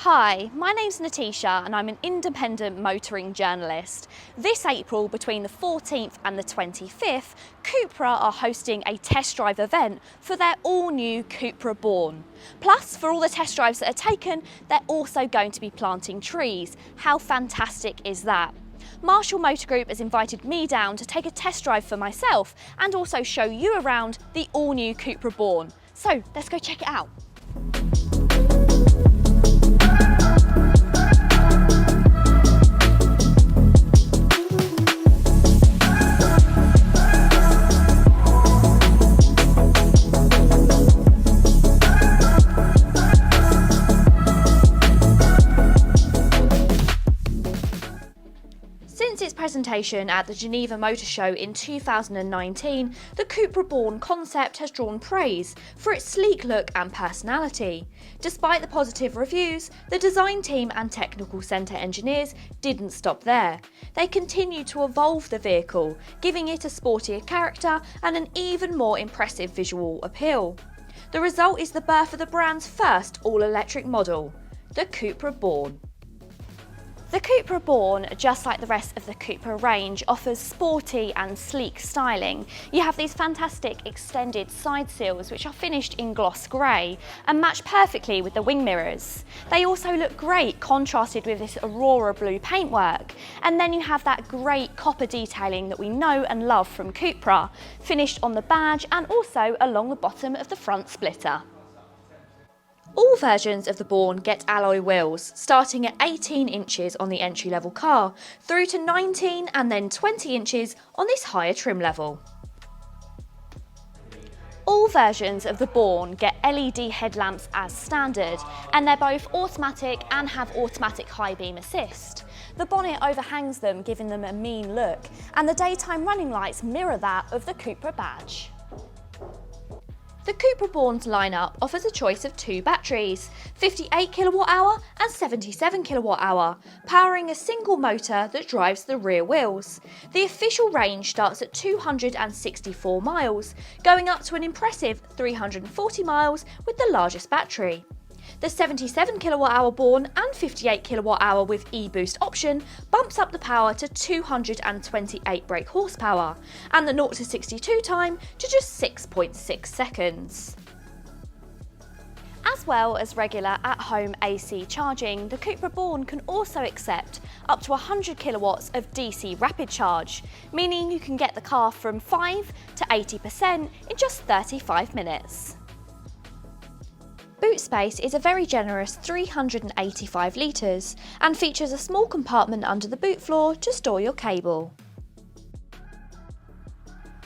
Hi, my name's Natisha and I'm an independent motoring journalist. This April, between the 14th and the 25th, CUPRA are hosting a test drive event for their all-new CUPRA Born. Plus, for all the test drives that are taken, they're also going to be planting trees. How fantastic is that? Marshall Motor Group has invited me down to take a test drive for myself and also show you around the all-new CUPRA Born. So let's go check it out. Since its presentation at the Geneva Motor Show in 2019, the CUPRA Born concept has drawn praise for its sleek look and personality. Despite the positive reviews, the design team and technical centre engineers didn't stop there. They continued to evolve the vehicle, giving it a sportier character and an even more impressive visual appeal. The result is the birth of the brand's first all-electric model, the CUPRA Born. The CUPRA Born, just like the rest of the CUPRA range, offers sporty and sleek styling. You have these fantastic extended side sills which are finished in gloss grey and match perfectly with the wing mirrors. They also look great contrasted with this Aurora blue paintwork. And then you have that great copper detailing that we know and love from CUPRA, finished on the badge and also along the bottom of the front splitter. All versions of the Born get alloy wheels, starting at 18 inches on the entry-level car, through to 19 and then 20 inches on this higher trim level. All versions of the Born get LED headlamps as standard, and they're both automatic and have automatic high beam assist. The bonnet overhangs them, giving them a mean look, and the daytime running lights mirror that of the CUPRA badge. The CUPRA Born's lineup offers a choice of two batteries, 58 kWh and 77 kWh, powering a single motor that drives the rear wheels. The official range starts at 264 miles, going up to an impressive 340 miles with the largest battery. The 77 kWh Born and 58 kWh with e-boost option bumps up the power to 228 brake horsepower and the 0 to 62 time to just 6.6 seconds. As well as regular at-home AC charging, the CUPRA Born can also accept up to 100 kilowatts of DC rapid charge, meaning you can get the car from 5 to 80% in just 35 minutes. Boot space is a very generous 385 litres and features a small compartment under the boot floor to store your cable.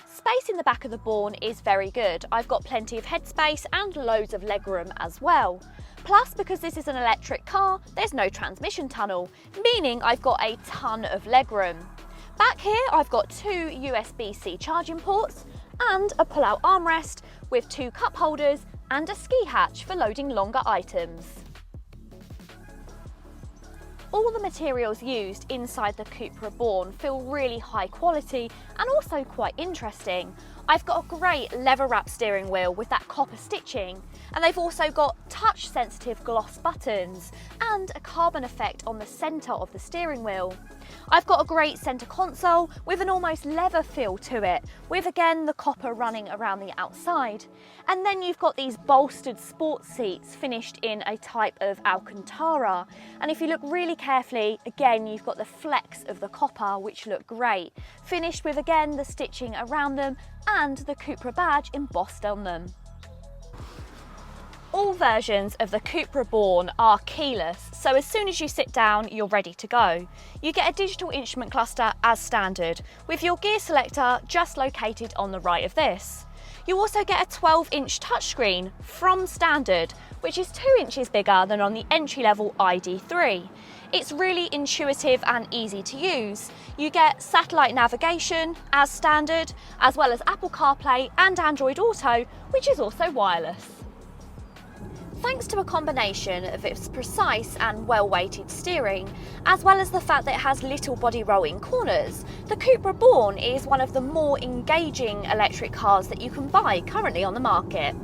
Space in the back of the Born is very good. I've got plenty of headspace and loads of legroom as well. Plus, because this is an electric car, there's no transmission tunnel, meaning I've got a ton of legroom. Back here I've got two USB-C charging ports and a pull-out armrest with two cup holders and a ski hatch for loading longer items. All the materials used inside the CUPRA Born feel really high quality and also quite interesting. I've got a great leather wrap steering wheel with that copper stitching, and they've also got touch sensitive gloss buttons and a carbon effect on the centre of the steering wheel. I've got a great centre console with an almost leather feel to it, with again the copper running around the outside. And then you've got these bolstered sports seats finished in a type of Alcantara. And if you look really carefully, again you've got the flecks of the copper which look great, finished with again the stitching around them and the CUPRA badge embossed on them. All versions of the CUPRA Born are keyless, so as soon as you sit down, you're ready to go. You get a digital instrument cluster as standard, with your gear selector just located on the right of this. You also get a 12-inch touchscreen from standard, which is 2 inches bigger than on the entry-level ID3. It's really intuitive and easy to use. You get satellite navigation as standard, as well as Apple CarPlay and Android Auto, which is also wireless. Thanks to a combination of its precise and well-weighted steering, as well as the fact that it has little body roll in corners, the CUPRA Born is one of the more engaging electric cars that you can buy currently on the market.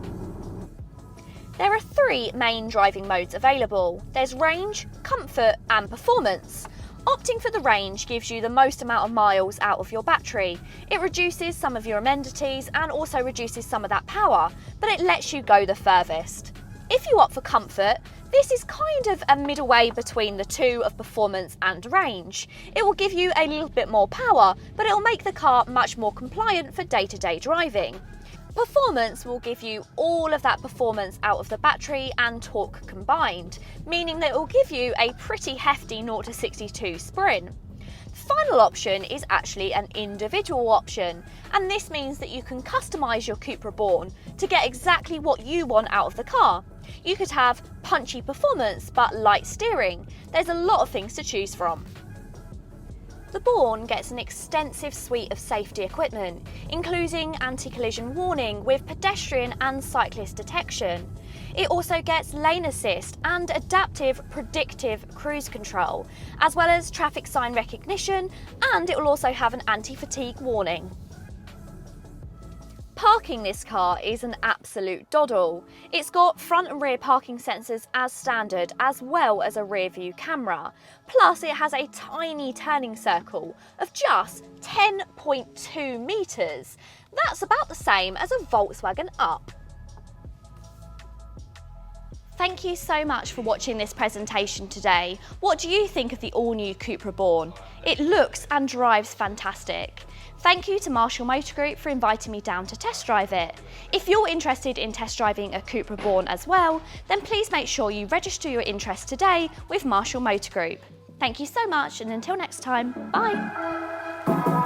There are three main driving modes available. There's range, comfort and performance. Opting for the range gives you the most amount of miles out of your battery. It reduces some of your amenities and also reduces some of that power, but it lets you go the furthest. If you opt for comfort, this is kind of a middle way between the two of performance and range. It will give you a little bit more power, but it will make the car much more compliant for day-to-day driving. Performance will give you all of that performance out of the battery and torque combined, meaning that it will give you a pretty hefty 0 to 62 sprint. The final option is actually an individual option, and this means that you can customise your CUPRA Born to get exactly what you want out of the car. You could have punchy performance but light steering. There's a lot of things to choose from. The Born gets an extensive suite of safety equipment, including anti-collision warning with pedestrian and cyclist detection. It also gets lane assist and adaptive predictive cruise control, as well as traffic sign recognition, and it will also have an anti-fatigue warning. Parking this car is an absolute doddle. It's got front and rear parking sensors as standard, as well as a rear view camera. Plus it has a tiny turning circle of just 10.2 metres. That's about the same as a Volkswagen Up. Thank you so much for watching this presentation today. What do you think of the all-new CUPRA Born? It looks and drives fantastic. Thank you to Marshall Motor Group for inviting me down to test drive it. If you're interested in test driving a CUPRA Born as well, then please make sure you register your interest today with Marshall Motor Group. Thank you so much, and until next time, bye.